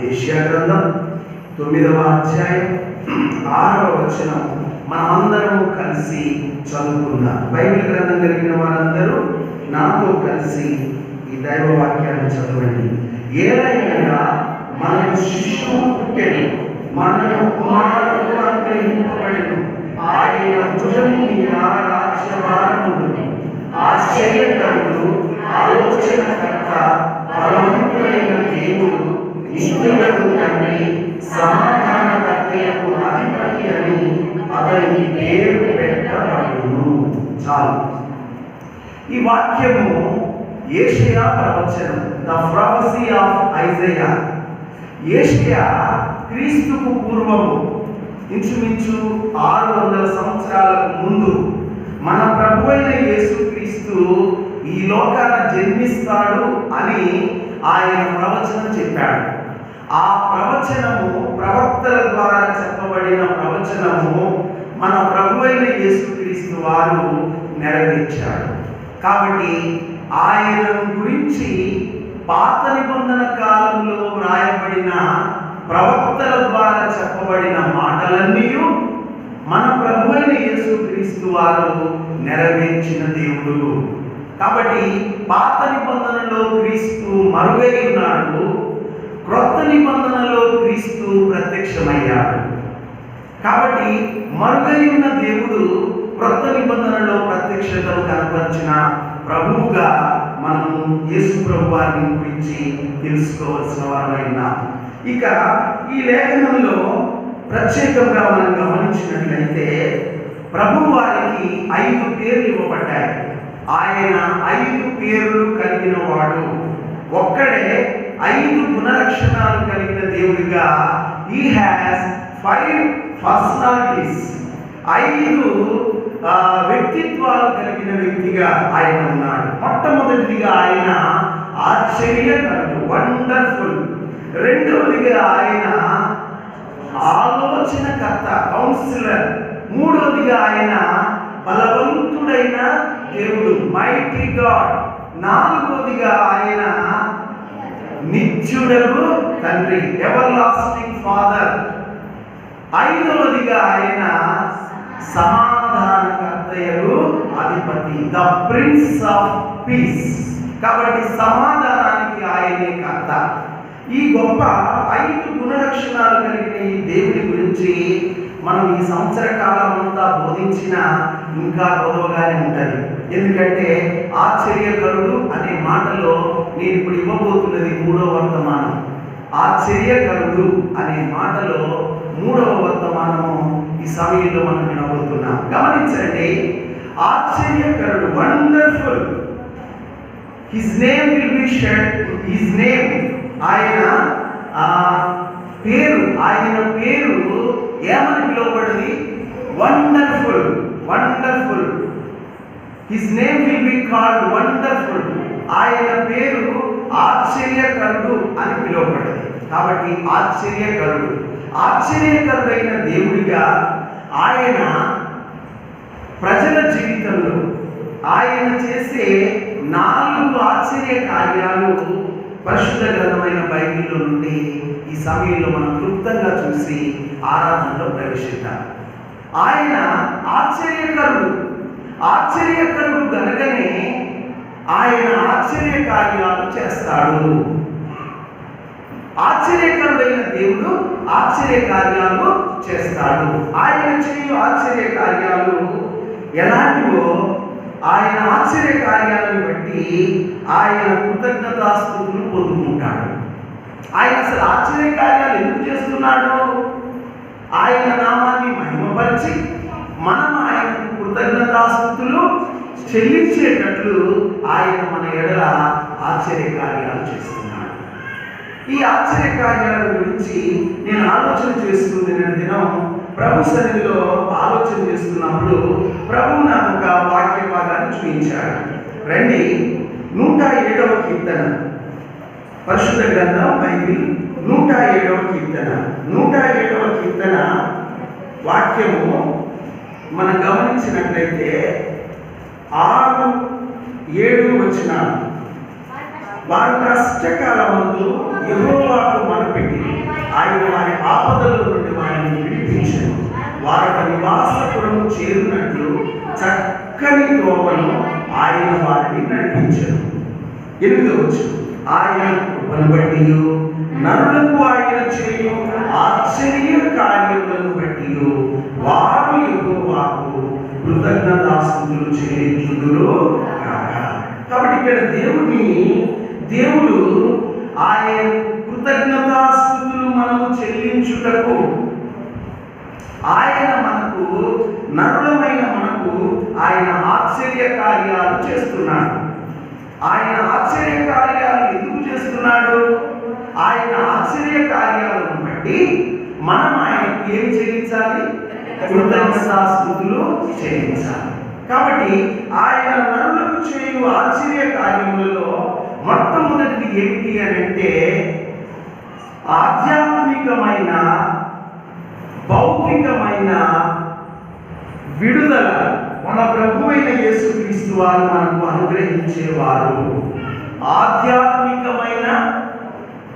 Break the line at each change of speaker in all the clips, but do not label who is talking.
యెషయా గ్రంథం 9వ అధ్యాయం 6వ వచనం మనమందరము కలిసి చదువుకుందాం. బైబిల్ గ్రంథం కలిగిన వారందరూ నాతో కలిసి ఈ దైవ వాక్యాన్ని చదవండి. ఏలైనా మనకు శిశువు పుట్టెను, మనకు కుమారుడు అనుగ్రహింపబడెను, ఆయన భుజము మీద రాజ్యభారముండును. ఆశ్చర్యకరుడు, ఆలోచనకర్త, బలవంతుడైన దేవుడు, నిత్యుడగు తండ్రి, సమాధానకర్తయకు అధిపతి అని అతనికి పేరు పెట్టబడును. చాలు. ఈ వాక్యము యెషయా ప్రవచనం, ద ప్రొఫెసీ ఆఫ్ ఐజయా. యెషయా క్రీస్తుకు పూర్వము ఇంచుమించు 600 సంవత్సరాలకు ముందు మన ప్రభువైన యేసుక్రీస్తు ఈ లోకాన జన్మిస్తాడు అని ఆయన ప్రవచనం చెప్పాడు. ఆ ప్రవచనము ప్రవక్తల ద్వారా చెప్పబడిన ప్రవచనము మన ప్రభువైన యేసుక్రీస్తు వారు నెరవేర్చాడు. కాబట్టి ఆయన గురించి పాత నిబంధన కాలంలో వ్రాయబడిన ప్రవక్తల ద్వారా చెప్పబడిన మాటలన్నీ మన ప్రభువైన యేసుక్రీస్తు వారు నెరవేర్చిన దేవుడు. కాబట్టి పాత నిబంధనలో క్రీస్తు మరుగై ఉన్నాడు, క్రొత్త నిబంధనలో క్రీస్తు ప్రత్యక్షమయ్యాడు. కాబట్టి మరుగై ఉన్న దేవుడు క్రొత్త నిబంధనలో ప్రత్యక్షతను కనపరిచిన ప్రభువుగా మనము యేసు ప్రభు వారిని గురించి తెలుసుకోవాల్సిన వారమైనా. ఇక ఈ లేఖనంలో ప్రత్యేకంగా మనం గమనించినట్లయితే ప్రభు వారికి 5 పేర్లు ఇవ్వబడ్డాయి. ఆయన 5 పేర్లు కలిగిన వాడు. ఒక్కడే 5 గుణలక్షణాలు కలిగిన దేవుడిగా హీ హ్యాస్ 5 పర్సనాలిటీస్, 5 వ్యక్తిత్వాలు కలిగిన వ్యక్తిగా ఆయన ఉన్నాడు. మొట్టమొదటిగా ఆయన ఆశ్చర్యకరుడు, వండర్ఫుల్. రెండవదిగా ఆయన ఆలోచనకర్త, కౌన్సిలర్. మూడవదిగా ఆయన బలవంతుడైన దేవుడు, మైటీ గాడ్. నాలుగవదిగా ఆయన నిత్యుడగు తండ్రి, ఎవర్ లాస్టింగ్ ఫాదర్. ఐదవదిగా ఆయన సమాధానకర్తయగు అధిపతి, ద ప్రిన్స్ ఆఫ్ పీస్. కాబట్టి సమాధానానికి ఆయనే కర్త. ఈ గొప్ప 5 గుణలక్షణాలు కలిగిన ఈ దేవుడి గురించి మనం ఈ సంవత్సర కాలం అంతా బోధించినా ఇంకా గొడవగానే ఉంటుంది. ఎందుకంటే ఆశ్చర్యకరుడు అనే మాటలో నేను ఇప్పుడు ఇవ్వబోతున్నది 3వ వర్తమానం. ఆశ్చర్యకరుడు అనే మాటలో 3వ వర్తమానము ఈ సమయంలో మనం వినబోతున్నాం. గమనించండి, ఆశ్చర్యకరుడు, wonderful. His name will be shed. His name, ఆయన పేరు ఏమని పిలువబడింది? Wonderful, wonderful. His name will be called wonderful. ఆయన పేరు ఆశ్చర్యకరుడు అని పిలువబడింది. కాబట్టి ఆశ్చర్యకరుడైన దేవుడిగా ఆయన ప్రజల జీవితంలో ఆయన చేసే 4 ఆశ్చర్య కార్యాలు పరిశుద్ధ గ్రంథమైన బైబిల్లో నుండి ఈ సమయంలో మనం క్లుప్తంగా చూసి ఆరాధనలో ప్రవేశిద్దాం. ఆయన ఆశ్చర్యకరుడు గనుకనే ఆయన ఆశ్చర్య కార్యాలు చేస్తాడు. ఆశ్చర్యకరుడైన దేవుడు ఆశ్చర్య కార్యాలు చేస్తాడు. ఆయన చేయు ఆశ్చర్య కార్యాలు ఎలాంటివో ఆయన ఆశ్చర్య కార్యాలను బట్టి ఆయన కృతజ్ఞతాస్తుతులు పొందుకుంటాడు. ఆయన అసలు ఆశ్చర్య కార్యాలు ఎందుకు చేస్తున్నాడు? ఆయన నామాన్ని మహిమపరిచి మనం ఆయనకు కృతజ్ఞతాస్తుతులు చెల్లించేటట్లు ఆయన మన ఎడల ఆశ్చర్య కార్యాలు చేస్తున్నాడు. ఈ ఆశ్చర్య కార్యాల గురించి నేను ఆలోచన చేస్తుంది. నేను దినం ప్రభు సన్నిధిలో ఆలోచన చేస్తున్నప్పుడు ప్రభు నాకు ఒక వాక్య భాగాన్ని చూపించాడు. రండి, 107వ కీర్తన, పరిశుద్ధ గ్రంథం బైబిల్ 107వ కీర్తన. 107వ కీర్తన వాక్యము మనం గమనించినట్లయితే 6, 7 వచనాలు. వారు కష్టకాలమందు యెహోవాకు మొరపెట్టిరి, ఆపదలో నుండి వారిని విడిపించెను. వారొక నివాసపురము చేరునట్లు చక్కని త్రోవను ఆయన వారిని నడిపించెను. 8వ వచనం, ఆయన కృపను బట్టి నరులకు ఆయన చేయు ఆశ్చర్య కార్యములను బట్టి వారు యెహోవాకు కృతజ్ఞతాస్తుతులు చెల్లించుదురు కాక. కాబట్టి ఇక్కడ దేవుడు ఆయన కృతజ్ఞతాస్తుతులు మనము చెల్లించుటకు, ఆయన మనకు నరులమైన మనకు ఆయన ఆశ్చర్య కార్యాలు చేస్తున్నాడు. ఆయన ఆశ్చర్య కార్యాలు ఎందుకు చేస్తున్నాడు? ఆయన ఆశ్చర్య కార్యాలను బట్టి మనం ఆయనకు ఏమి చెల్లించాలి? కృతజ్ఞతాస్తుతులు చెల్లించాలి. కాబట్టి ఆయన నరులకు చేయు ఆశ్చర్య కార్యములలో మొట్టమొదటిది ఏమిటి అని అంటే ఆధ్యాత్మికమైన భౌతికమైన విడుదల మన ప్రభువైన యేసుక్రీస్తు వారు మనకు అనుగ్రహించేవారు. ఆధ్యాత్మికమైన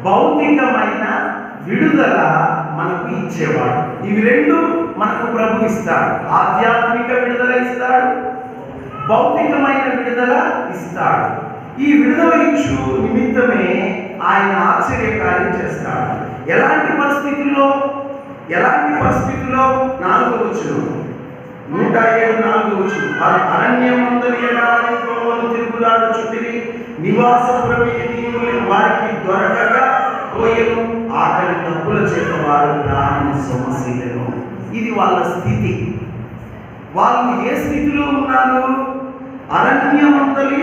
భౌతికమైన విడుదల మనకు ఇచ్చేవాడు. ఇవి రెండు మనకు ప్రభు ఇస్తాడు. ఆధ్యాత్మిక విడుదల ఇస్తాడు, భౌతికమైన విడుదల ఇస్తాడు. ఈ విడుదల ఇచ్చు నిమిత్తమే ఆయన ఆశ్చర్యకార్యం చేస్తాడు. ఎలాంటి పరిస్థితుల్లో 4వ వచనం, 107 వచనం, అరణ్యమందలి ఎడారి త్రోవను తిరుగులాడుచుండిరి, నివాసపురమేమీ వారికి దొరకక పోయెను, ఆకలి దప్పుల చేత వారు ప్రాణం సొమ్మసిల్లెను. ఇది వాళ్ళ స్థితి. వాళ్ళు ఏ స్థితిలో ఉన్నారు? అరణ్యమందలి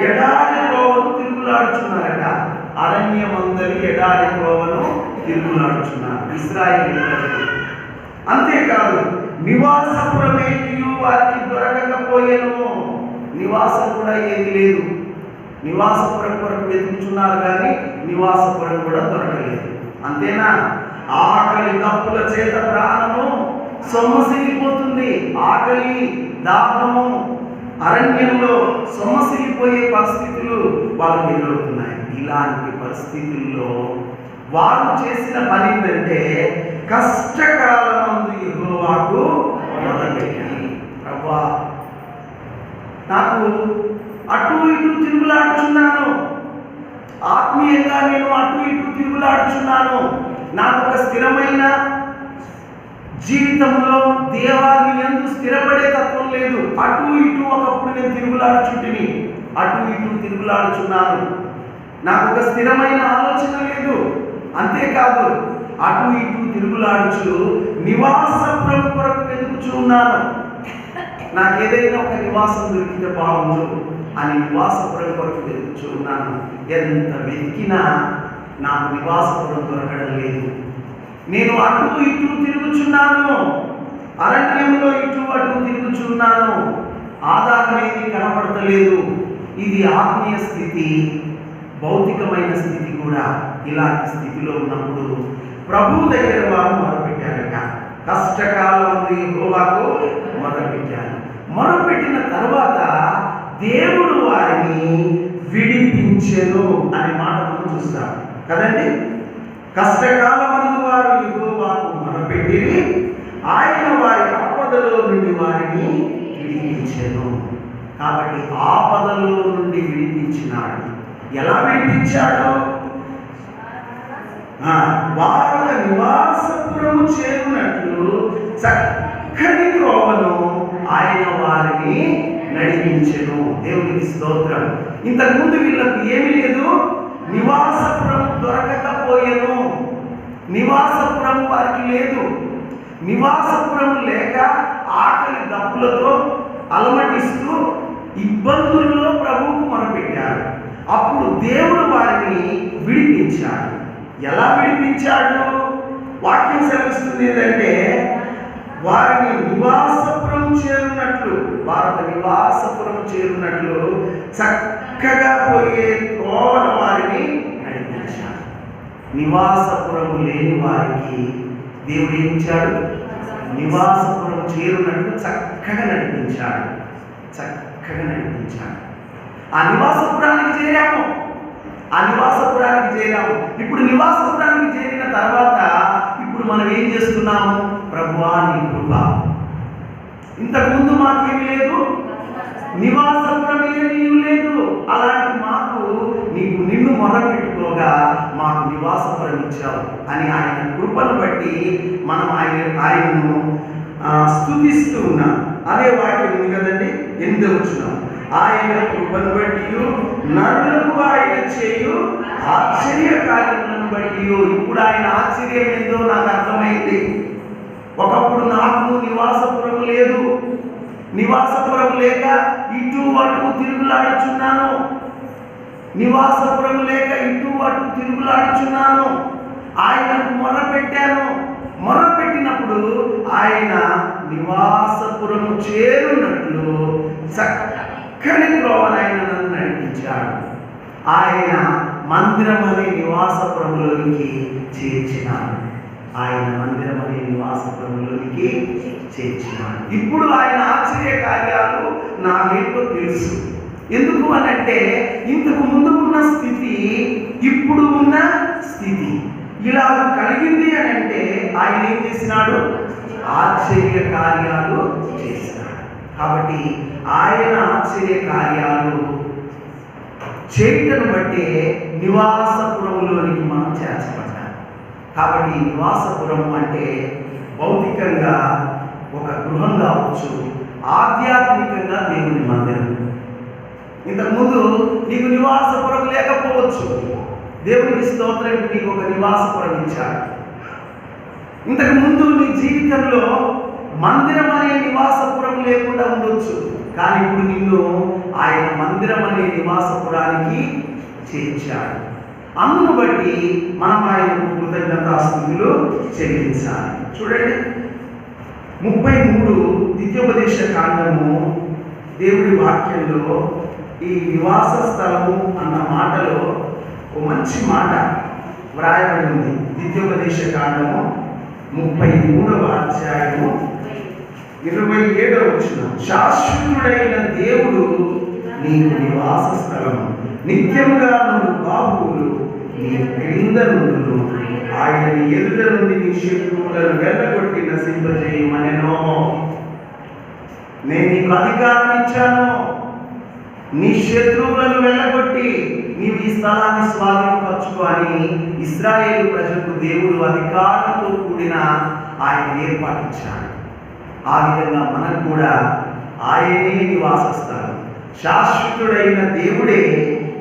ఎడారి త్రోవను తిరుగులాడుచున్నారట. అరణ్యమందలి ఎడారి త్రోవను తిరుగులాడుచున్నారు ఇశ్రాయేలు ప్రజలు. అంతేకాదు, నివాసపురమేమీ వారికి దొరకకపోయేను. నివాసం కూడా ఏది లేదు. నివాసపురం కొరకు వెతుకుతున్నారు కానీ నివాసపురం కూడా దొరకలేదు. అంతేనా? ఆకలి దప్పుల చేత ప్రాణము సొమ్మసిల్లిపోతుంది. ఆకలి, దాహము, అరణ్యంలో సొమ్మసిల్లిపోయే పరిస్థితులు వాళ్ళకి ఎదురవుతున్నాయి. ఇలాంటి పరిస్థితుల్లో వారు చేసిన పని ఏంటంటే కష్టకాలమందు యెహోవాకు మొరపెట్టారు. ప్రభువా, నాకు అటు ఇటు తిరుగులాడుచున్నాను, ఆత్మీయంగా నేను అటు ఇటు తిరుగులాడుచున్నాను, నాకు ఒక స్థిరమైన జీవితంలో దేవాన్ని యందు స్థిరపడే తత్వం లేదు. అటు ఇటు ఒకప్పుడు నేను తిరుగులాడుచుంటిని, అటు ఇటు తిరుగులాడుచున్నాను, నాకు ఒక స్థిరమైన ఆలోచన లేదు. అంతేకాదు, అటు ఇటు తిరుగులాడుచు నివాసపురం కొరకు వెతుకుచూ ఉన్నాను. నాకేదైనా ఒక నివాసం దొరికితే బాగుండు అని నివాసపురం కొరకు వెతుకుచూ ఉన్నాను. ఎంత వెతికినా నాకు నివాసపురం దొరకడం లేదు. నేను అటు ఇటు తిరుగుచున్నాను, అరణ్యంలో ఇటు అటు తిరుగుచున్నాను, ఆధారం ఏది కనపడతలేదు. ఇది ఆత్మీయ స్థితి, భౌతికమైన స్థితి కూడా. ఇలాంటి స్థితిలో ఉన్నప్పుడు ప్రభువు దగ్గర వారు మొరపెట్టారట. కష్టకాలమందు యెహోవాకు మొరపెట్టారు. మొరపెట్టిన తర్వాత దేవుడు వారిని విడిపించెను అనే మాట మనం చూస్తాం కదండి. కష్టకాలమందు వారు యెహోవాకు మొరపెట్టిరి, ఆయన వారి ఆపదలో నుండి వారిని విడిపించెను. కాబట్టి ఆపదలో నుండి విడిపించినాడు. ఎలా విడిపించాడు? వారు నివాసపురము చేరునట్లు చక్కని త్రోవను ఆయన వారిని నడిపించెను. దేవునికి స్తోత్రం. ఇంతకుముందు వీళ్ళకు ఏమీ లేదు, నివాసపురం దొరకకపోయేను. నివాసపురం వారికి లేదు. నివాసపురం లేక ఆకలి దప్పులతో అలమటిస్తూ ఇబ్బందుల్లో ప్రభువుకు మొరపెట్టారు. అప్పుడు దేవుడు వారిని విడిపించాడు. ఎలా విడిపించాడు? వాక్యం సెలవిస్తుంది ఏంటంటే వారిని నివాసపురం చేరునట్లు, వారి నివాసపురం చేరునట్లు చక్కగా పోయే త్రోవన వారిని నడిపించాడు. నివాసపురం లేని వారికి దేవుడు ఏమిచ్చాడు? నివాసపురం చేరునట్లు చక్కగా నడిపించాడు. చక్కగా నడిపించాడు. ఆ నివాసపురానికి చేరాము. ఇప్పుడు నివాసపురానికి చేరిన తర్వాత ఇప్పుడు మనం ప్రభువా నీ కృప. ఇంతకుముందు మాకేమి లేదు, నివాసపురం ఏమీ లేదు. అలాంటి మాకు నిన్ను మొరపెట్టుకోగా మాకు నివాసపురం ఇచ్చావు అని ఆయన కృపను బట్టి మనం ఆయనను స్తుతిస్తూ ఉన్నాం. అదే వాక్యం ఉంది కదండి, 8వ వచనం. ఆయన కృపను బట్టి నరులకు ఆయన చేయు ఆశ్చర్య కార్యములను బట్టి. ఇప్పుడు ఆయన ఆశ్చర్యం ఏందో నాకు అర్థమైంది. ఒకప్పుడు నాకు నివాసపురం లేదు, నివాసపురం లేక ఇటు అటు తిరుగులాడుచున్నాను, నివాసపురం లేక ఇటు అటు తిరుగులాడుచున్నాను. ఆయనకు మొర్రపెట్టాను. మొర్రపెట్టినప్పుడు ఆయన నివాసపురము చేరున్నట్లు చక్కని త్రోవను ఆయన నన్ను నడిపించాడు. ఆయన మందిరం అనే నివాసపురంలోనికి చేర్చినాడు. ఆయన మందిరం అనే నివాసపురంలోనికి చేర్చినాడు. ఇప్పుడు ఆయన ఆశ్చర్య కార్యాలు నాకేంటో తెలుసు. ఎందుకు అనంటే ఇంతకు ముందు ఉన్న స్థితి ఇప్పుడు ఉన్న స్థితి ఇలా కలిగింది అని అంటే ఆయన ఏం చేసినాడు? ఆశ్చర్య కార్యాలు చేసినాడు. కాబట్టి ఆయన ఆశ్చర్య కార్యాలు చేయటను బట్టే నివాసపురంలోనికి మనం చేర్చబడ్డాం. కాబట్టి నివాసపురం అంటే భౌతికంగా ఒక గృహం కావచ్చు, ఆధ్యాత్మికంగా దేవుని మందిరం. ఇంతకుముందు నీకు నివాసపురం లేకపోవచ్చు, దేవునికి స్తోత్రం, నీకు ఒక నివాసపురం ఇచ్చాడు. ఇంతకుముందు నీ జీవితంలో మందిరం అనే నివాసపురం లేకుండా ఉండొచ్చు, కానీ ఇప్పుడు నిన్ను ఆయన మందిరం అనే నివాసపురానికి చేర్చాడు. అందును బట్టి మనం ఆయనకు కృతజ్ఞతాస్తుతులు చెల్లించాలి. చూడండి 33 ద్వితీయోపదేశ కాండము దేవుడి వాక్యంలో ఈ నివాస స్థలము అన్న మాటలో ఒక మంచి మాట వ్రాయబడి ఉంది. ద్వితీయోపదేశ కాండము 33వ అధ్యాయము 27వ వచనం. శాశ్వతుడైన దేవుడు నీకు నివాస స్థలము, నిత్యముగా నువ్వు బాహువులు నీ క్రింద నుండును. ఆయన ఎదుట నుండి నీ శత్రువులను వెళ్ళగొట్టి నశింపజేయమనెనో. నేను నీకు అధికారం ఇచ్చాను, నీ శత్రువులను వెళ్ళగొట్టి నీవు ఈ స్థలాన్ని స్వాధీనపరచుకో అని ఇశ్రాయేలు ప్రజలకు దేవుడు అధికారంతో కూడిన ఆయన ఏర్పాటించాడు. ఆ విధంగా మనకు కూడా ఆయనే నివాస స్థలం. శాశ్వతుడైన దేవుడే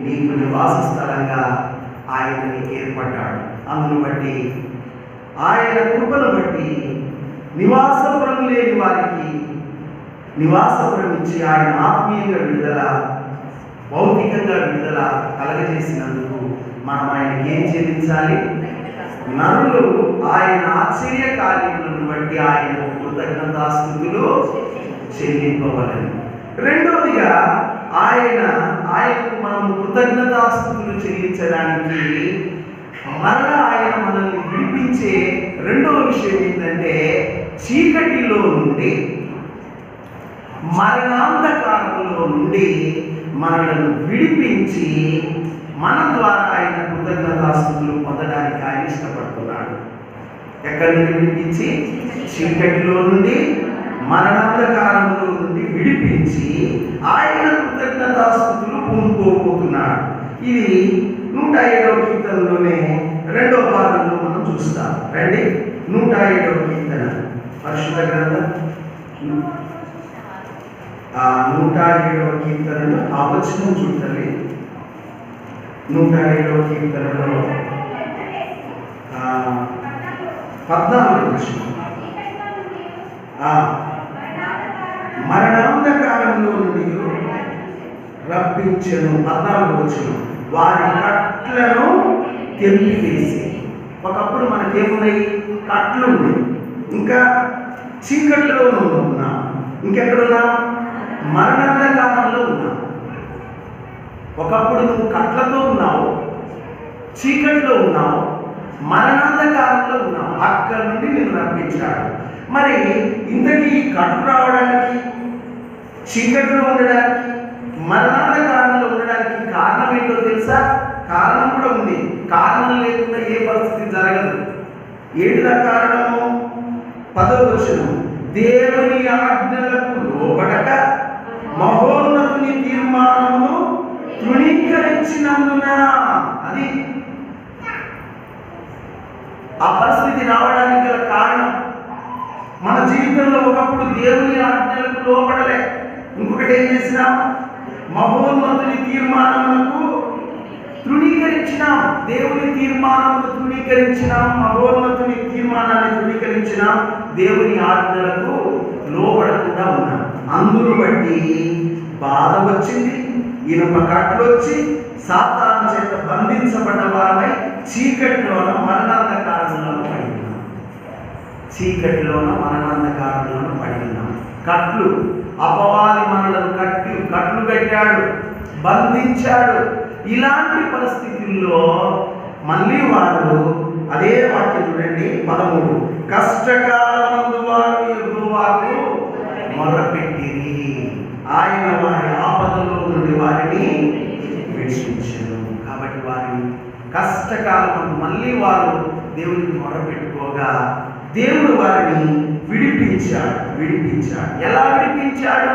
నీకు నివాస స్థలంగా ఆయనని ఏర్పడ్డాడు. అందును బట్టి ఆయన కృపను బట్టి నివాసపురం లేని వారికి నివాసపురం ఇచ్చి ఆయన ఆత్మీయంగా విడుదల, భౌతికంగా విడుదల కలగజేసినందుకు మనం ఆయనకి ఏం చెల్లించాలి? నరులు ఆయన ఆశ్చర్య కార్యములను బట్టి ఆయన కృతజ్ఞతాస్తుతులు చెల్లింపవలని. రెండవదిగా ఆయనకు మనం కృతజ్ఞతాస్తుతులు చెల్లించడానికి మరలా ఆయన మనల్ని విడిపించే రెండవ విషయం ఏంటంటే చీకటిలో నుండి, మరణాంధకారంలో నుండి మనలను విడిపించి మన ద్వారా ఆయన కృతజ్ఞతాస్తుతులు పొందడానికి ఆయన ఇష్టపడుతున్నాడు. ఎక్కడి నుండి విడిపించి? చీకటిలో నుండి, మరణాంధకారంలో నుండి విడిపించి ఆయన కృతజ్ఞతాస్తుతులు పొందుకోబోతున్నాడు. ఇది 107వ కీర్తనలోనే 2వ భాగంలో మనం చూస్తాం. రండి 107వ కీర్తన పరిశుద్ధ గ్రంథం 107వ కీర్తనలో ఆ వచనం చూడాలి. 107వ కీర్తనలో 14వ వచనం. మరణాంధకారంలో నుండి రప్పించెను. 14వ వచనం. వారి కట్లను తెంపివేసి. ఒకప్పుడు మనకేమున్నాయి? కట్లు ఉన్నాయి. ఇంకా చీకట్లో ఉన్నాం. ఇంకెక్కడున్నా? మరణాంధకారంలో ఉన్నాం. ఒకప్పుడు నువ్వు కట్లతో ఉన్నావు, చీకట్లో ఉన్నావు, మరణాంధకారంలో ఉన్నావు. అక్కడి నుండి నిన్ను రప్పించాడు. మరి ఇంతకీ ఈ కట్టు రావడానికి, చీకట్లో ఉండడానికి, మరణాంధకారంలో ఉండడానికి కారణం ఏంటో తెలుసా? కారణం కూడా ఉంది. కారణం లేకుండా ఏ పరిస్థితి జరగదు. ఏంటిదా కారణము? 10వ వచనం, దేవుని ఆజ్ఞలకు లోబడక మహోన్నతుని తీర్మానమును తృణీకరించినందున. అది ఆ పరిస్థితి రావడానికి గల కారణం. మన జీవితంలో ఒకప్పుడు దేవుని ఆజ్ఞలకు లోబడలే. ఇంకొకటి ఏం చేసినాం? మహోన్నతుని తీర్మానములకు తృణీకరించినాం. దేవుని తీర్మానమును తృణీకరించినాం, మహోన్నతుని తీర్మానాన్ని తృణీకరించినాం, దేవుని ఆజ్ఞలకు లోబడకుండా ఉన్నాం. అందును బట్టి బాధ వచ్చింది, ఇనుప కట్లు వచ్చి సాతాను చేత బంధించబడ్డ వారమై చీకటిలోన మరణాంధకారంలో పడి ఉన్నాం. చీకటిలోన మరణాంధకారంలో పడి ఉన్నాం. కట్లు, అపవాది మనలను కట్లు కట్టాడు, బంధించాడు. ఇలాంటి పరిస్థితుల్లో మళ్ళీ వారు అదే వాక్యం చూడండి 13, కష్టకాలమందు వారు యెహోవాకు మొరపెట్టిరి, ఆయన వారి ఆపదలో నుండి వారిని విడిపించెను. కాబట్టి వారిని కష్టకాలమందు మళ్ళీ వారు దేవునికి మొరపెట్టుకోగా దేవుడు వారిని విడిపించాడు. ఎలా విడిపించాడు?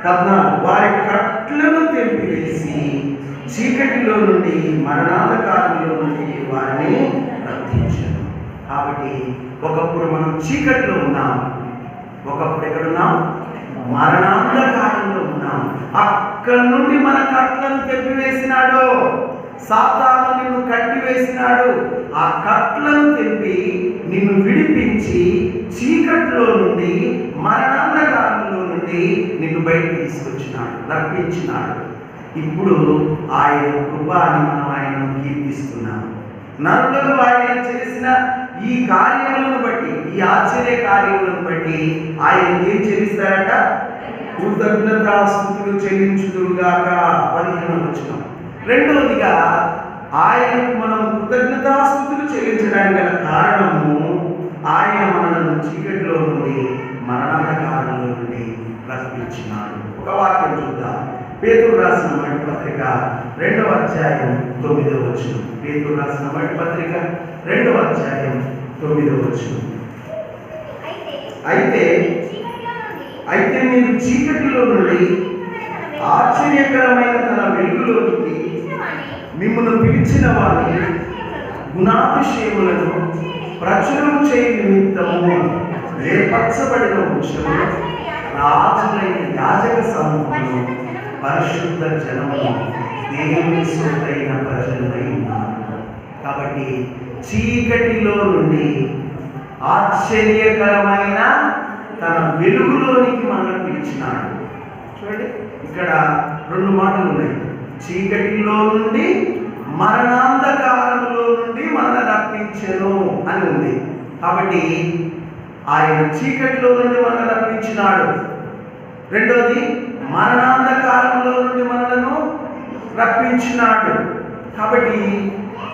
14, వారి కట్లను తెంపివేసి చీకటిలో నుండి మరణాంధకారంలో నుండి వారిని రక్షించాడు. కాబట్టి ఒకప్పుడు మనం చీకటిలో ఉన్నాం, ఒకప్పుడు ఎక్కడున్నాం? మరణాంధకారంలో ఉన్నాం. అక్కడి నుండి మన కట్లను తెంపివేసినాడు. సాతాను నిన్ను కట్టివేసినాడు. ఆ కట్లను తెంపి నిన్ను విడిపించి చీకట్లో నుండి మరణాంధకారంలో నుండి నిన్ను బయటికి తీసుకొచ్చినాడు, రప్పించినాడు. ఇప్పుడు ఆయన కృప అని మనం ఆయనను కీర్తిస్తున్నాం. నరులకు ఆయన చేసిన ఈ కార్యములను బట్టి, ఈ ఆశ్చర్య కార్యములను బట్టి ఆయన ఏం చెల్లిస్తారట? కృతజ్ఞతాస్తుతులు చెల్లించుదురుగాక. 15వ వచనం. రెండవదిగా ఆయనకు మనం కృతజ్ఞతాస్తుతులు చెల్లించడానికి గల కారణము, ఆయన మనలను చీకటిలో నుండి మరణాంధకారంలో నుండి రక్షించినాడు. ఒక వాక్యం చూద్దాం. పేతురు రాసిన మొదటి పత్రిక 2వ అధ్యాయం 9వ వచనం. పేతురు రాసిన మొదటి పత్రిక 2వ అధ్యాయం 9వ వచనం. అయితే మీరు చీకటిలో నుండి ఆశ్చర్యకరమైన తన వెలుగులోకి మిమ్మల్ని పిలిచిన వారిని గుణాతిశయములను ప్రచురం చేయ నిమిత్తము రేపరచబడిన వృక్షము, రాజులైన యాజక సమూహము, పరిశుద్ధ జనము, దేవుని సొత్తైన ప్రజలై ఉన్నారు. కాబట్టి చీకటిలో నుండి ఆశ్చర్యకరమైన తన వెలుగులోనికి మనల్ని పిలిచినాడు. చూడండి, ఇక్కడ 2 మాటలు ఉన్నాయి. చీకటిలో నుండి మరణాంధకారంలో నుండి మనల్ని రప్పించెను అని ఉంది. కాబట్టి ఆయన చీకటిలో నుండి మనల్ని రప్పించినాడు. రెండోది, మరణాంధకారంలో నుండి మనలను రప్పించినాడు. కాబట్టి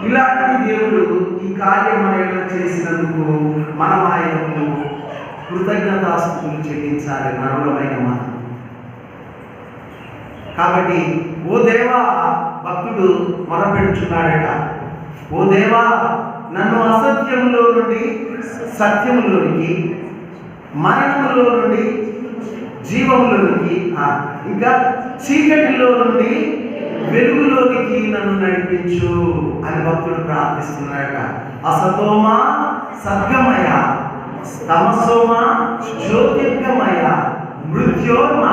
ఇలాంటి దేవుడు ఈ కార్యం మనలో చేసినందుకు మనం ఆయనకు కృతజ్ఞతాస్తుతులు చెల్లించాలి, నరులమైన మనం. కాబట్టి ఓ దేవా, భక్తుడు మొరపెడుచున్నాడట, ఓ దేవా, నన్ను అసత్యములో నుండి సత్యములోనికి, మరణములో నుండి జీవములోనికి, ఇంకా చీకటిలో నుండి వెలుగులోనికి నన్ను నడిపించు అని భక్తుడు ప్రార్థిస్తున్నాడట. అసతోమా సద్గమయ, తమసోమ జ్యోతిర్గమయ, మృత్యోర్మ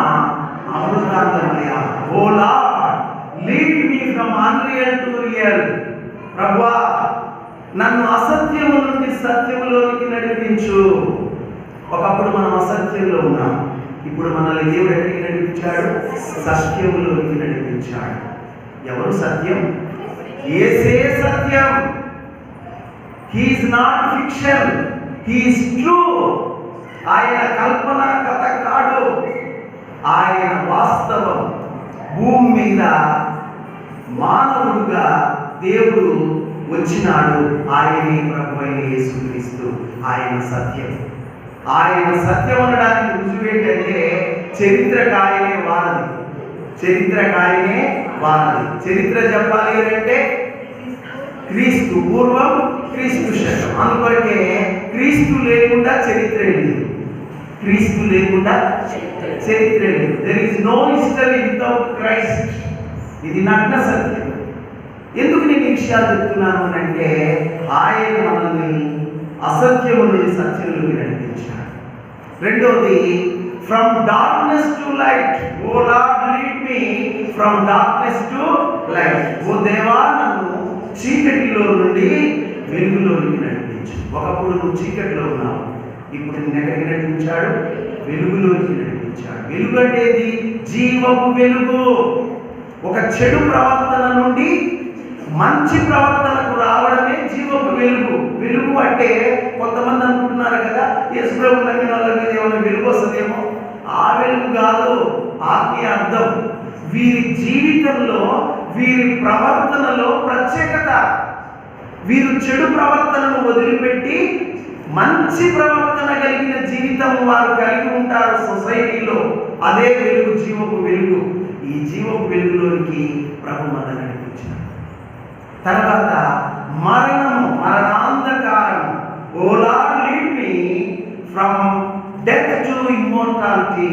అమృతాంగమయ. O lord, lead me from unreal to real. ప్రభువా, నన్ను అసత్యము నుండి సత్యములోనికి నడిపించు. ఒకప్పుడు మనం అసత్యంలో ఉన్నాం, ఇప్పుడు మనల్ని దేవుడు ఎక్కడికి నడిపించాడు? సత్యములోనికి నడిపించాడు. ఎవరు సత్యం? యేసే సత్యం. He is not fiction, he is true. ఆయన కల్పన కథ కాడు, ఆయన వాస్తవం. భూమి మీద మానవుడుగా దేవుడు వచ్చినాడు. ఆయనే ప్రభు అయిన యేసుక్రీస్తు. ఆయన సత్యం. ఆయన సత్యం అనడానికి రుజువు ఏంటంటే చరిత్రకాయనే వారది. చరిత్రకాయనే వారది. చరిత్ర చెప్పాలి అంటే క్రీస్తు పూర్వం, క్రీస్తు శకం. అందుకొరకే క్రీస్తు లేకుండా లేకుండా చరిత్ర లేదు. క్రీస్తు లేకుండా చరిత్ర లేదు. There is no history without Christ. ఇది నగ్న సత్యం. ఎందుకు నేను ఈ విషయాలు చెప్తున్నాను అంటే ఆయన మనల్ని అసత్యము నుండి సత్యంలోకి నడిపించాడు. రెండోది, from darkness to light. O lord lead me from darkness to light. ఓ దేవా, నన్ను చీకటిలో నుండి వెలుగులోనికి నడిపించు. ఒకప్పుడు నువ్వు చీకటిలో ఉన్నావు, ఇప్పుడు నిన్ను ఎక్కడికి నడిపించాడు? వెలుగులోకి నడిపించాడు. వెలుగు అంటే జీవపు వెలుగు. ఒక చెడు ప్రవర్తన నుండి మంచి ప్రవర్తనకు రావడమే జీవపు వెలుగు. వెలుగు అంటే కొంతమంది అనుకుంటున్నారు కదా, యేసుప్రభు నమ్మిన వాళ్ళ మీద ఏమైనా వెలుగు వస్తుందేమో. ఆ వెలుగు కాదు, ఆత్మీయ అర్థం. వీరి జీవితంలో, వీరి ప్రవర్తనలో ప్రత్యేకత. వీరు చెడు ప్రవర్తనను వదిలిపెట్టి మంచి ప్రవర్తన కలిగిన జీవితం వారు కలిగి ఉంటారు సొసైటీలో. అదే వెలుగు, జీవపు వెలుగు. ఈ జీవపు వెలుగులోనికి ప్రభు మనల్ని నడిపించాడు. తర్వాత మరణము, మరణాంధకారము. O lord lead me from death to immortality.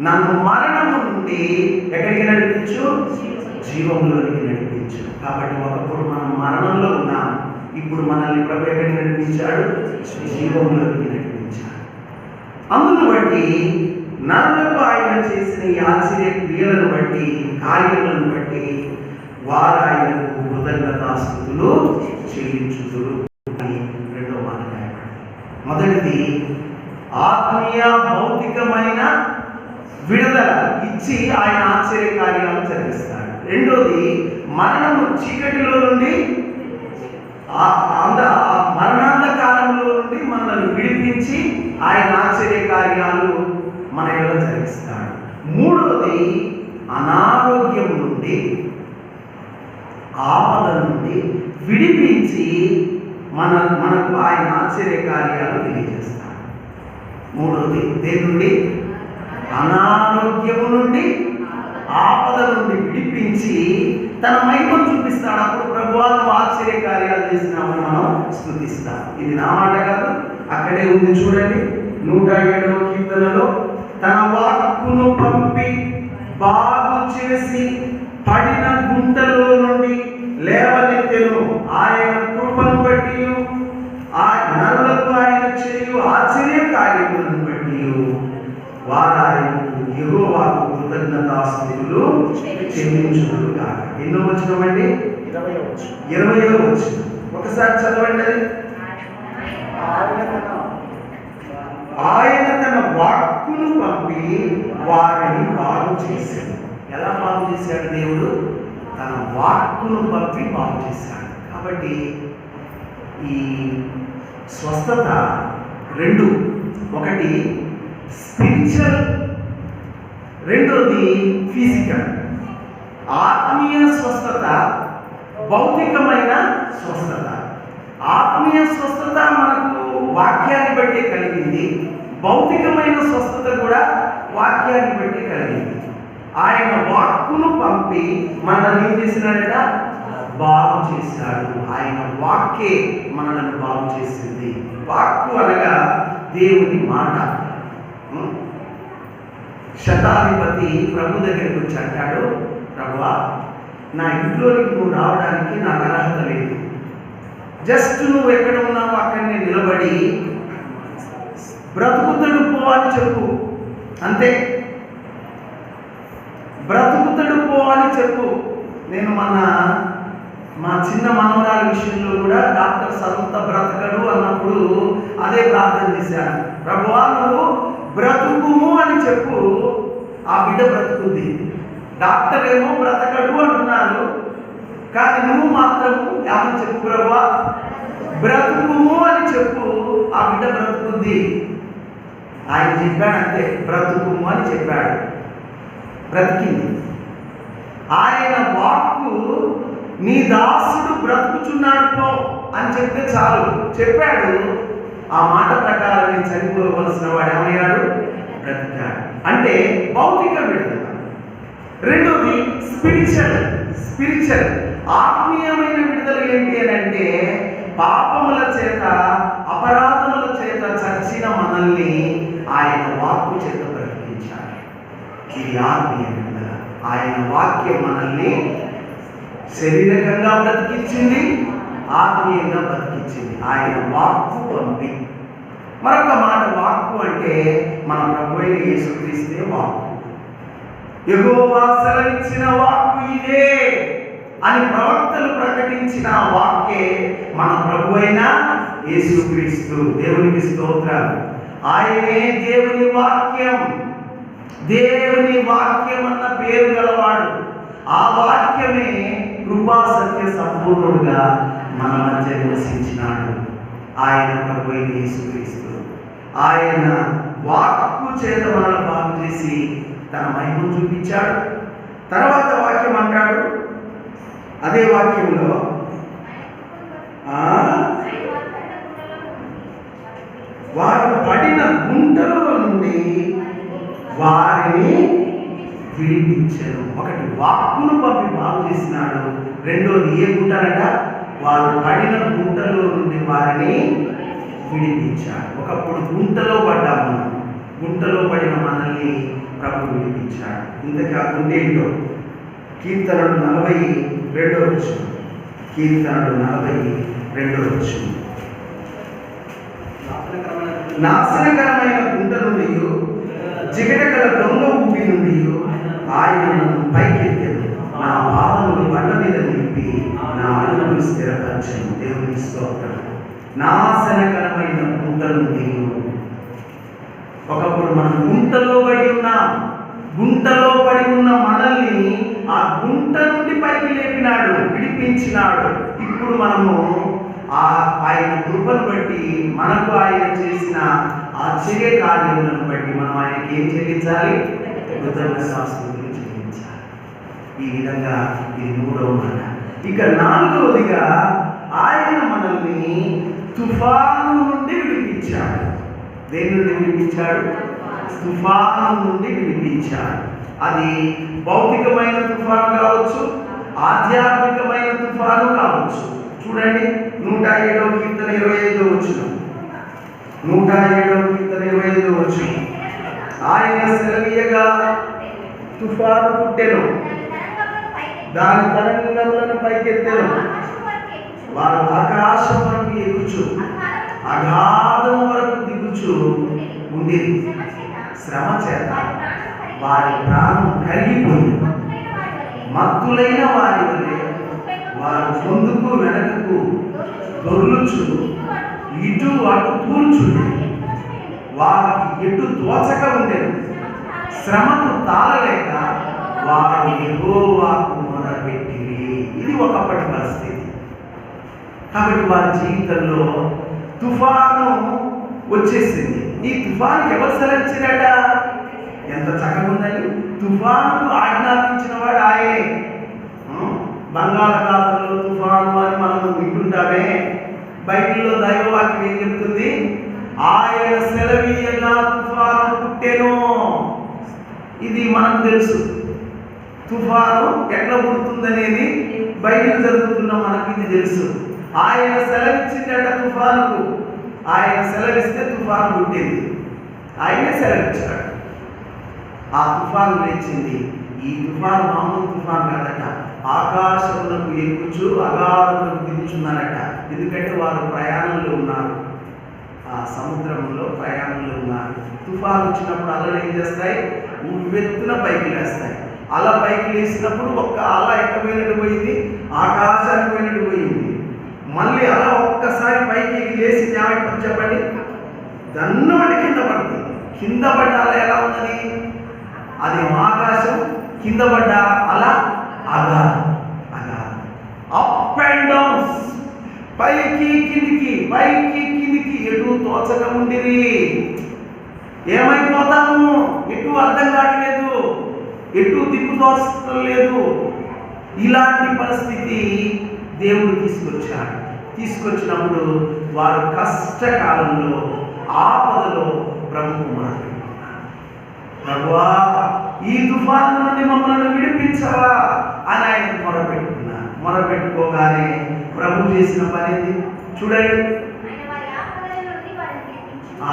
నన్ను మరణము నుండి ఎక్కడికి నడిపించు? జీవంలోనికి నడిపించు. కాబట్టి ఒకప్పుడు మనం మరణంలో ఉన్నాం, ఇప్పుడు మనల్ని ప్రభు ఎక్కడికి నడిపించాడు? జీవంలోనికి నడిపించాడు. అందును బట్టి నరులకు ఆయన చేసిన ఈ ఆశ్చర్య క్రియలను బట్టి, కార్యములను బట్టి వారు ఆయనకు కృతజ్ఞతాస్తుతులు చెల్లించుదురు అని రెండో మాట రాయబడింది. మొదటిది, ఆత్మీయ భౌతికమైన విడుదల ఇచ్చి ఆయన ఆశ్చర్య కార్యాలు జరిగిస్తాడు. రెండోది, మరణము, చీకటిలో నుండి, మరణాంధకారంలో నుండి మనల్ని విడిపించి ఆయన ఆశ్చర్య కార్యాలు మన ఎలా జరిగిస్తాడు. మూడోది, అనారోగ్యం నుండి, ఆపద నుండి విడిపించి మనకు ఆయన ఆశ్చర్య కార్యాలు తెలియజేస్తాడు. మూడోది, దేని నుండి? అనారోగ్యము నుండి, ఆపద నుండి విడిపించి తన మహిమను చూపిస్తాడు. అప్పుడు ప్రభువా నువ్వు ఆశ్చర్య కార్యాలు చేసినామని మనం స్తుతిస్తాం. ఇది నా మాట కాదు, అక్కడే ఉంది చూడండి. 107వ కీర్తనలో, తన వాక్కును పంపి బాగు చేసి పడిన గుంటలో నుండి లేవనెత్తెను. ఆయన కృపను బట్టి, నరులకు ఆయన చేయు ఆశ్చర్య కార్యములను బట్టి వారు ఆయనకు యెహోవాకు కృతజ్ఞతాస్తుతులు చెల్లించుదురు గాక. ఎన్నో వచనమండి? 20వ వచనం. ఒకసారి చదవండి అది. ఆయన తన వాక్కును పంపి వారిని బాగు చేశాడు. ఎలా బాగు చేశాడు దేవుడు? తన వాక్కును పంపి బాగు చేశాడు. కాబట్టి ఈ స్వస్థత రెండు, ఒకటి స్పిరిచువల్, రెండోది ఫిజికల్. ఆత్మీయ స్వస్థత, భౌతికమైన స్వస్థత. ఆత్మీయ స్వస్థత మనకు వాక్యాన్ని బట్టి కలిగింది, భౌతికమైన స్వస్థత కూడా వాక్యాన్ని బట్టి కలిగింది. ఆయన వాక్కును పంపి మనల్ని ఏం చేసినాడట? బాగు చేశాడు. ఆయన వాక్కే మనల్ని బాగు చేసింది. వాక్కు అనగా దేవుని మాట. శతాధిపతి ప్రభు దగ్గరికి వచ్చి అంటాడు, ప్రభువా నా ఇంట్లోకి నువ్వు రావడానికి నాకు అర్హత లేదు. జస్ట్ నువ్వు ఎక్కడ ఉన్నావో అక్కడనే నిలబడి బ్రతుకుతడు పో అని చెప్పు, అంతే. బ్రతుకుతడు పో అని చెప్పు. నేను మా చిన్న మనవరాల విషయంలో కూడా డాక్టర్స్ అంత బ్రతకడు అన్నప్పుడు అదే ప్రార్థన చేశాను. ప్రభువా నువ్వు బ్రతుకుము అని చెప్పు, ఆ బిడ్డ బ్రతుకుద్ది. డాక్టర్ ఏమో బ్రతకడు అంటున్నారు, కానీ నువ్వు మాత్రము ఏమని చెప్పు? ప్రభువా బ్రతుకుము అని చెప్పు, ఆ బిడ్డ బ్రతుకుద్ది. ఆయన చెప్పాడు అంతే, బ్రతుకుము అని చెప్పాడు, బ్రతికింది. ఆయన వాక్కు నీ దాసుడు బ్రతుకుచున్నాడు పో అని చెప్తే చాలు. చెప్పాడు, ఆ మాట ప్రకారం నేను చనిపోవలసిన వాడు ఏమయ్యాడు? బ్రతికాడు. అంటే భౌతిక విడుదల. రెండోది స్పిరిచువల్, ఆత్మీయమైన విడుదల ఏంటి అని అంటే పాపముల చేత, అపరాధముల చేత మనల్ని ఆయన వాక్కు చేత బ్రతికించాడు. ఇది ఆత్మీయ విడుదల. ఆయన వాక్యం మనల్ని శారీరకంగా బ్రతికించింది, ఆత్మీయంగా బ్రతికించింది. ఆయన వాక్కు పంపి. మరొక మాట, వాక్కు అంటే మన ప్రభు అయిన యేసుక్రీస్తే వాక్కు. యెహోవా సెలవిచ్చిన వాక్కు ఇదే అని ప్రవక్తలు ప్రకటించిన వాక్యే మన ప్రభు అయిన యేసుక్రీస్తు. దేవునికి స్తోత్రం. ఆయనే దేవుని వాక్యం. దేవుని వాక్యం అన్న పేరు గలవాడు. ఆ వాక్యమే కృపా సత్య సంపూర్ణుడుగా మన మధ్య నివసించినాడు. ఆయన ప్రభు అయిన యేసుక్రీస్తు. ఆయన వాక్కు చేత మనల్ని బాగు చేసి తన మహిమను చూపించాడు. తర్వాత వాక్యం అంటాడు, అదే వాక్యంలో వారు పడిన గుంటలో నుండి వారిని విడిపించారు. ఒకటి వాక్కును పంపి బాగు చేసినాడు. రెండోది ఏ గుంటనట? వారు పడిన గుంటలో నుండి వారిని విడిపించాడు. ఒకప్పుడు గుంటలో పడ్డాము మనం. గుంటలో పడిన మనల్ని ప్రభు విడిపించాడు. ఇంతకీ ఆ గుండె ఏంటో? కీర్తనలు 42 కీర్తనలు 42 నాశనకరమైన గుంట నుండి, జిగటగల దొంగ ఊపి నుండి ఆయన నన్ను పైకెత్తాను. నా పాదములు బండ మీద నింపి నా అడుగులు స్థిరపరచను. దేవుని స్తోత్రం. నాశనకరమైన గుంట నుండి. ఒకప్పుడు మనం గుంటలో పడి ఉన్నాం. గుంటలో పడి ఉన్న మనల్ని ఆ గుంట నుండి పైకి లేపినాడు, విడిపించినాడు. ఇప్పుడు మనము ఆయన కృపను బట్టి, మనకు ఆయన చేసిన ఆశ్చర్య కార్యములను బట్టి మనం ఆయనకి ఏం చెల్లించాలి? కృతజ్ఞతాస్తుతులు చెల్లించాలి. ఈ విధంగా ఇది 3వ మాట. ఇక 4వదిగా ఆయన మనల్ని తుఫాను నుండి విడిపించాడు. దేని నుండి విడిపించాడు? తుఫాను నుండి విడిపించాడు. అది భౌతికమైన తుఫాను కావచ్చు, ఆధ్యాత్మికమైన తుఫాను కావచ్చు. చూడండి, 107వ కీర్తన 25వ వచనం. 107వ కీర్తన 25వ వచనం. ఆయన సెలవీయగా తుఫాను పుట్టెను, దాని తరంగములను పైకెత్తెను. వారు ఆకాశం వరకు ఎక్కుచు, అగాధం వరకు దిగుచు ఉండేది. శ్రమ చేత వారి ప్రాణం కరిగిపోయింది. మత్తులైన వారి వలె వారు ముందుకు వెనకకు దొర్లుచు, ఇటు అటు తూర్చుండి, వారికి ఎటు తోచక ఉండేది. శ్రమకు తాళలేక వారు యెహోవాకు మొరపెట్టిరి. ఇది ఒకప్పటి పరిస్థితి. కాబట్టి వారి జీవితంలో తుఫాను వచ్చేసింది. ఈ తుఫానుకి ఎవరు సెలవిచ్చినట? ఎంత చక్కగా ఉందని. తుఫానుకు ఆజ్ఞాపించిన వాడు ఆయనే. బంగాళాఖాతంలో తుఫాను అని మనం వింటుంటామే. బైబిల్లో దైవవాక్యం ఏం చెప్తుంది? ఆయన సెలవీయగా తుఫాను పుట్టెను. ఇది మనకు తెలుసు. తుఫాను ఎట్లా పుడుతుందనేది బైబిల్ చదువుతున్న మనకి ఇది తెలుసు. ఆయన సెలవిచ్చిందట తుఫానుకు. ఆయన సెలవిస్తే తుఫాను పుట్టింది. ఆయనే సెలవిచ్చాడు. ఆ తుఫాను లేచింది. ఈ తుఫాను మామూలు తుఫాను కాదట. ఆకాశములకు ఎక్కుచు అగాధములకు దిగుచున్నారట. ఎందుకంటే వారు ప్రయాణంలో ఉన్నారు. ఆ సముద్రంలో ప్రయాణంలో ఉన్నారు. తుఫాను వచ్చినప్పుడు అలలు ఏం చేస్తాయి? ఉవ్వెత్తున పైకి లేస్తాయి. అలా పైకి లేసినప్పుడు ఒక్క అల ఎక్కపోయినట్టు పోయింది, ఆకాశానికి పోయినట్టు పోయింది. మళ్ళీ అలా ఒక్కసారి పైకి లేచి ఏమైపోతుంది చెప్పండి? దన్నబడి కింద పడుతుంది. కింద పడ్డ అల ఎలా ఉన్నది? అది ఆకాశం. కింద పడ్డ అలా అగాధం. అప్ అండ్ డౌన్స్, పైకి కిందికి, పైకి కిందికి, ఎటు తోచక ఉండిరి. ఏమైపోతాము? ఎటు అర్థం కావట్లేదు, ఎటు దిక్కు తోచడం లేదు. ఇలాంటి పరిస్థితి దేవుడు తీసుకొచ్చినప్పుడు వారు కష్టకాలంలో, ఆపదలో ప్రభువుకు మొరపెట్టుకున్నారు. ప్రభువా, ఈ తుఫాను నుండి మమ్మల్ని విడిపించవా అని ఆయన మొరపెట్టుకున్నారు. మొరపెట్టుకోగానే ప్రభు చేసిన పని చూడండి.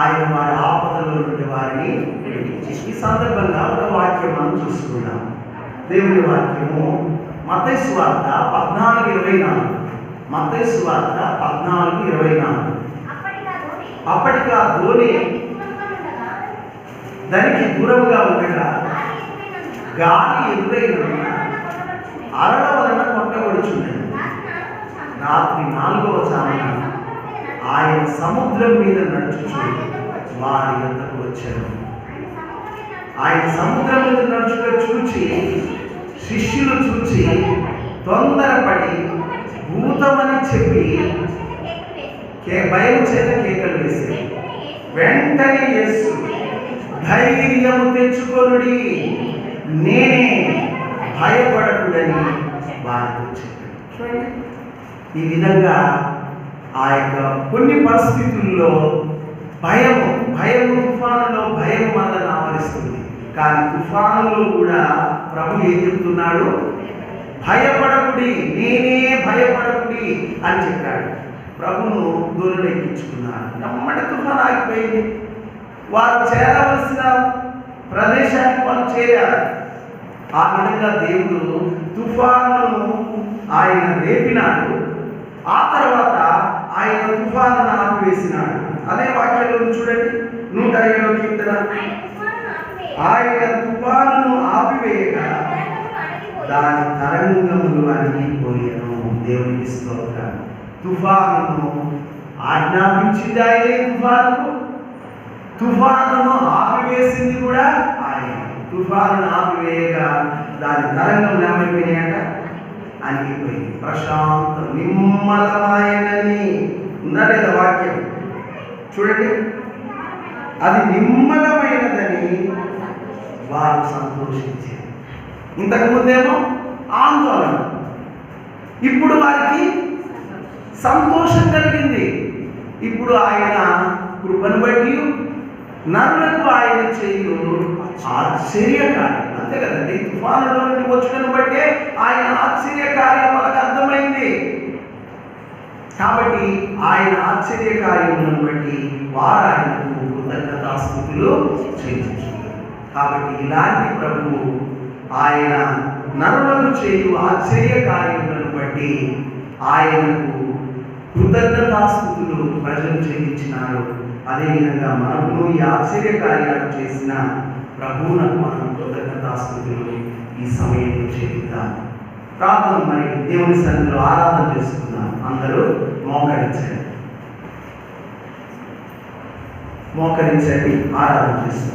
ఆయన వారి ఆపదలో నుండి వారిని విడిపించి. ఈ సందర్భంగా ఒక వాక్యం మనం చూసుకున్నాం. దేవుని వాక్యము మత్తయి సువార్త 14:24. మత్తయి సువార్త 14:24. అప్పటికి ఆ ధోని దానికి దూరముగా ఉండగా గాలి ఎదురైన అలల వలన కొట్టబడుచున్నది. రాత్రి 4వ జామున ఆయన సముద్రం మీద నడుచుచు వారి వద్దకు వచ్చారు. ఆయన సముద్రం మీద నడుచుట చూచి శిష్యులు చూచి తొందరపడి భూతమని చెప్పి భయం చేత కేకలు వేసి, వెంటనే యేసు ధైర్యము తెచ్చుకొనుడి, నేనే, భయపడకుడని వారితో చెప్పాడు. చూడండి, ఈ విధంగా ఆ యొక్క కొన్ని పరిస్థితుల్లో భయము తుఫానులో భయం మనల్ని ఆవరిస్తుంది. కానీ తుఫానులో కూడా ప్రభు ఏం చెప్తున్నాడు? భయపడకుడి, నేనే, భయపడకుడి అని చెప్పాడు. ప్రభును దూరం ఎక్కించుకున్నాడు. నమ్మటి తుఫాను ఆగిపోయింది. వారు చేరవలసిన ప్రదేశానికి వాళ్ళు చేరారు. ఆ విధంగా దేవుడు తుఫానును ఆయన రేపినాడు. ఆ తర్వాత ఆయన తుఫానును ఆపివేసినాడు. అదే వాక్యంలో చూడండి, 107వ కీర్తన. ఆయన తుఫానును ఆపివేయగా దాని తరంగములు అణిగిపోయాను. దేవునికి స్తోత్రం. తుఫానును ఆజ్ఞాపించింది ఆయనే. తుఫానును ఆపివేసింది కూడా ఆయన. తుఫానును ఆపివేయగా దాని తరంగములు ఏమైపోయినాయట? అణిగిపోయింది. ప్రశాంతం, నిమ్మలమాయనని ఉందా లేదా వాక్యం? చూడండి, అది నిమ్మలమైనదని వారు సంతోషించారు. ఇంతకుముందేమో ఆందోళన, ఇప్పుడు వారికి సంతోషం కలిగింది. ఇప్పుడు ఆయన కృపను బట్టి నరులకు ఆయన చేయు ఆశ్చర్యకార్యం. అంతే కదండి, తుఫానులో నుండి వచ్చుటను బట్టే ఆయన ఆశ్చర్యకార్యం మనకు అర్థమైంది. కాబట్టి ఆయన ఆశ్చర్యకార్యములను బట్టి వారు ఆయనకు కృతజ్ఞతాస్తుతులు చెల్లించున్నారు. కాబట్టి ఇలాంటి ప్రభువు ఆయన నరులకు చేయు ఆశ్చర్యకార్యములను బట్టి ఆయనకు కృతజ్ఞతాస్తుతులు ప్రజలు చెల్లించినారు. అదేవిధంగా మనము ఈ ఆశ్చర్యకార్యాలు చేసిన ప్రభువునకు మనం కృతజ్ఞతాస్తుతులు ఈ సమయంలో చెల్లిద్దాం. ప్రార్థన, మరి దేవుని సన్నిధిలో ఆరాధన చేసుకుందాం. అందరూ మోకరించండి, ఆరాధన చేస్తున్నాం.